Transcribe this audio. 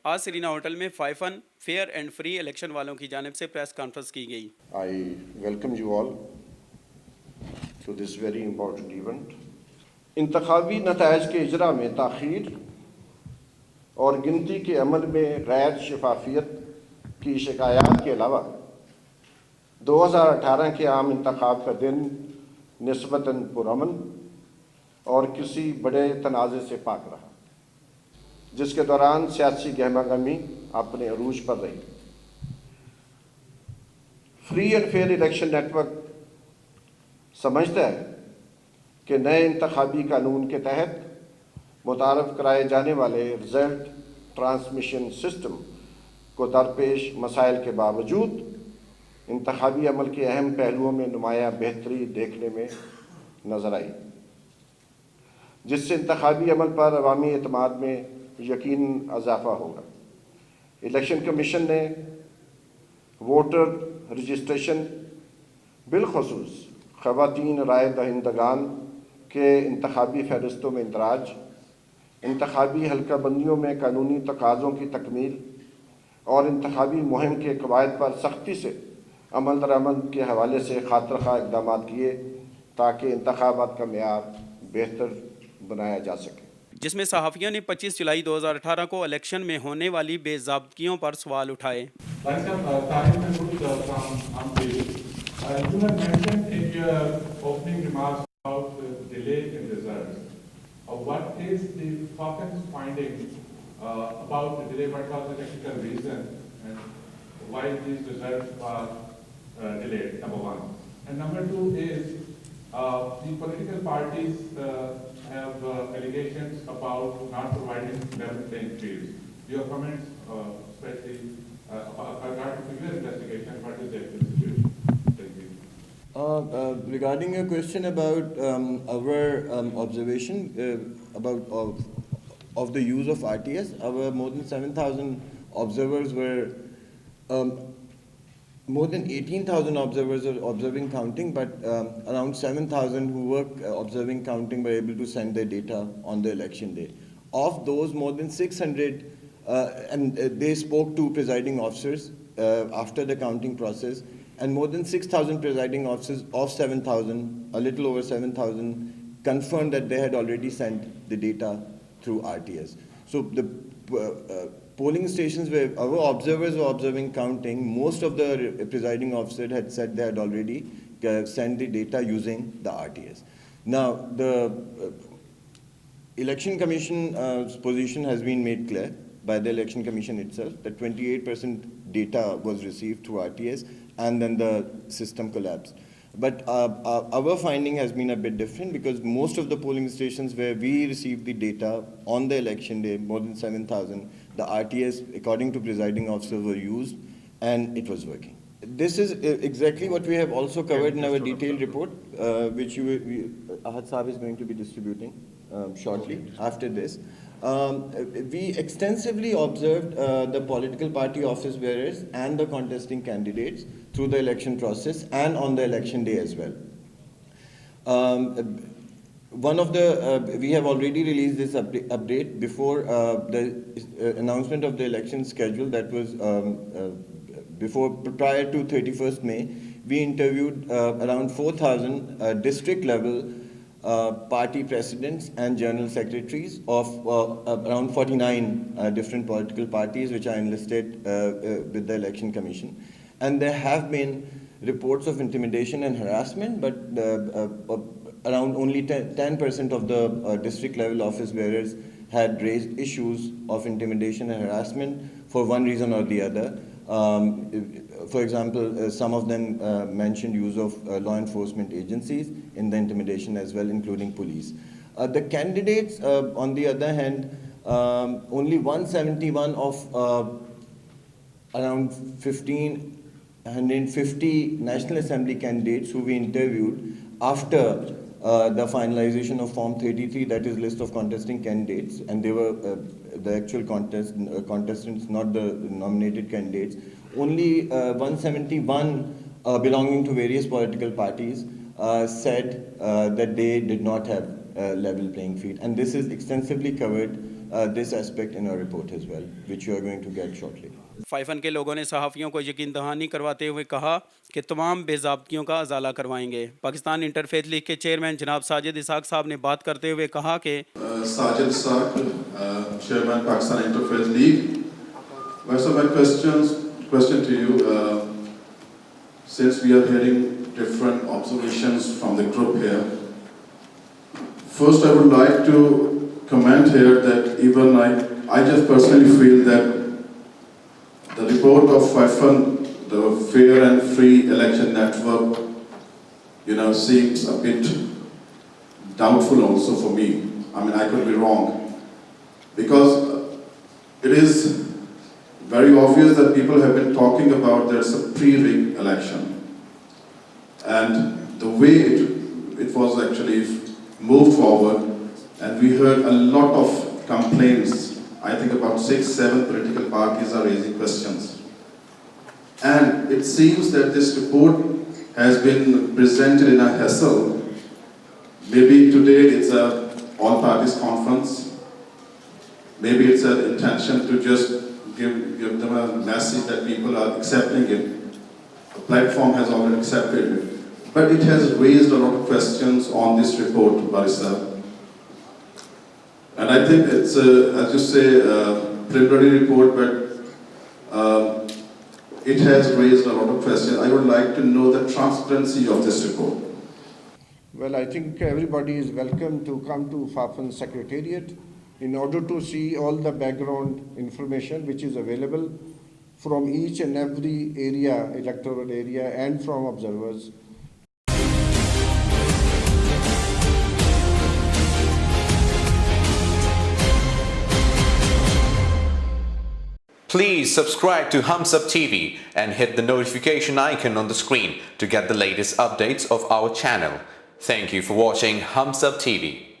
आज Serena hotel में फाइफन fair and free election वालों की जानिब से प्रेस कॉन्फ्रेंस की गई। I welcome you all to this very important event. इंतखाबी नतायज के इजरा में ताख़ीर और गिनती के अमल में गैर शफाफियत की शिकायत के अलावा 2018 के आम इंतखाब का दिन निस्बतन पुरअमन और किसी बड़े तनाज़े से पाक रहा, जिसके दौरान सियासी गहमा गहमी अपने अरूज पर रही। Free and fair election network समझता है कि नए इंतखाबी कानून के तहत मुतारफ़ कराए जाने वाले रिज़ल्ट ट्रांसमिशन सिस्टम को दरपेश मसाइल के बावजूद इंतखाबी अमल के अहम पहलुओं में नुमाया बेहतरी देखने में नज़र आई, जिससे इंतखाबी अमल पर अवामी एतमाद में यकीन इजाफा होगा। इलेक्शन कमीशन ने वोटर रजिस्ट्रेशन बिलखसूस ख़वातीन राय दहिंदगान के इंतखाबी फहरिस्तों में इंदराज, इंतखाबी हल्का बंदियों में कानूनी तकाज़ों की तकमील और इंतखाबी मुहिम के कवायद पर सख्ती से अमल दरामद के हवाले से खातिर-खा इक़दाम किए ताकि इंतखाबात का मेयार बेहतर बनाया जा सके। जिसमें सहाफ़ियों ने 25 जुलाई 2018 को इलेक्शन में होने वाली बेज़ाब्तियों पर सवाल उठाए। You have mentioned in your opening remarks about the delay in results. What is the Falcon's finding about the delay? What was the technical reason and why these results are delayed? Number one. And number two is the political parties have allegations about not providing level playing fields. Your comments, especially regarding your investigation, what is the actual situation? Regarding your question about our observation about of the use of RTS, our more than 7,000 observers were more than 18,000 observers are observing counting, but around 7,000 who were observing counting were able to send their data on the election day. Of those, more than 600 and they spoke to presiding officers after the counting process. And more than 6,000 presiding officers of 7,000, a little over 7,000, confirmed that they had already sent the data through RTS. So the polling stations where our observers were observing counting, most of the presiding officers had said they had already sent the data using the RTS. Now, the Election Commission's position has been made clear by the Election Commission itself that 28% data was received through RTS, and then the system collapsed. But our finding has been a bit different because most of the polling stations where we received the data on the election day, more than 7,000, the RTS, according to presiding officers, were used and it was working. This is exactly what we have also covered in our detailed report, which Ahad Saab is going to be distributing shortly after this. We extensively observed the political party office bearers and the contesting candidates through the election process and on the election day as well. One of the, we have already released this update before the announcement of the election schedule that was prior to 31st May. We interviewed around 4,000 district level party presidents and general secretaries of around 49 different political parties which are enlisted with the Election Commission. And there have been reports of intimidation and harassment, but around only 10% of the district level office bearers had raised issues of intimidation and harassment for one reason or the other. For example, some of them mentioned use of law enforcement agencies in the intimidation as well, including police. The candidates, on the other hand, only 171 of around 1,550 National Assembly candidates who we interviewed after the finalization of Form 33, that is list of contesting candidates, and they were the actual contestants, not the nominated candidates. Only 171 belonging to various political parties said that they did not have level playing field, and this is extensively covered this aspect in our report as well, which you are going to get shortly. फाइफन के लोगों ने सहाफ़ियों को यकीन दहानी करवाते हुए कहा कि तमाम बेज़ाब्तियों का अजाला करवाएंगे। पाकिस्तान इंटरफेथ लीग के चेयरमैन जनाब साजिद इसाक साहब ने बात करते हुए कहा कि Sajid Isaac, Chairman Pakistan Interfaith League. So my question to you, since we are hearing different observations from the group here, first I would like to comment here that even I just personally feel that the report of FIFAN, the Fair and Free Election Network, seems a bit doubtful also for me. I mean, I could be wrong. Because it is very obvious that people have been talking about there's a pre-rig election. And the way it was actually moved forward, and we heard a lot of complaints. I think about 6-7 political parties are raising questions. And it seems that this report has been presented in a hassle. Maybe today it's a all parties conference. Maybe it's an intention to just give them a message that people are accepting it. The platform has already accepted it. But it has raised a lot of questions on this report, Barrister. And I think it's, as you say, a preliminary report, but it has raised a lot of questions. I would like to know the transparency of this report. Well, I think everybody is welcome to come to FAFAN Secretariat in order to see all the background information which is available from each and every area, electoral area, and from observers. Please subscribe to Hums Up TV and hit the notification icon on the screen to get the latest updates of our channel. Thank you for watching Hums Up TV.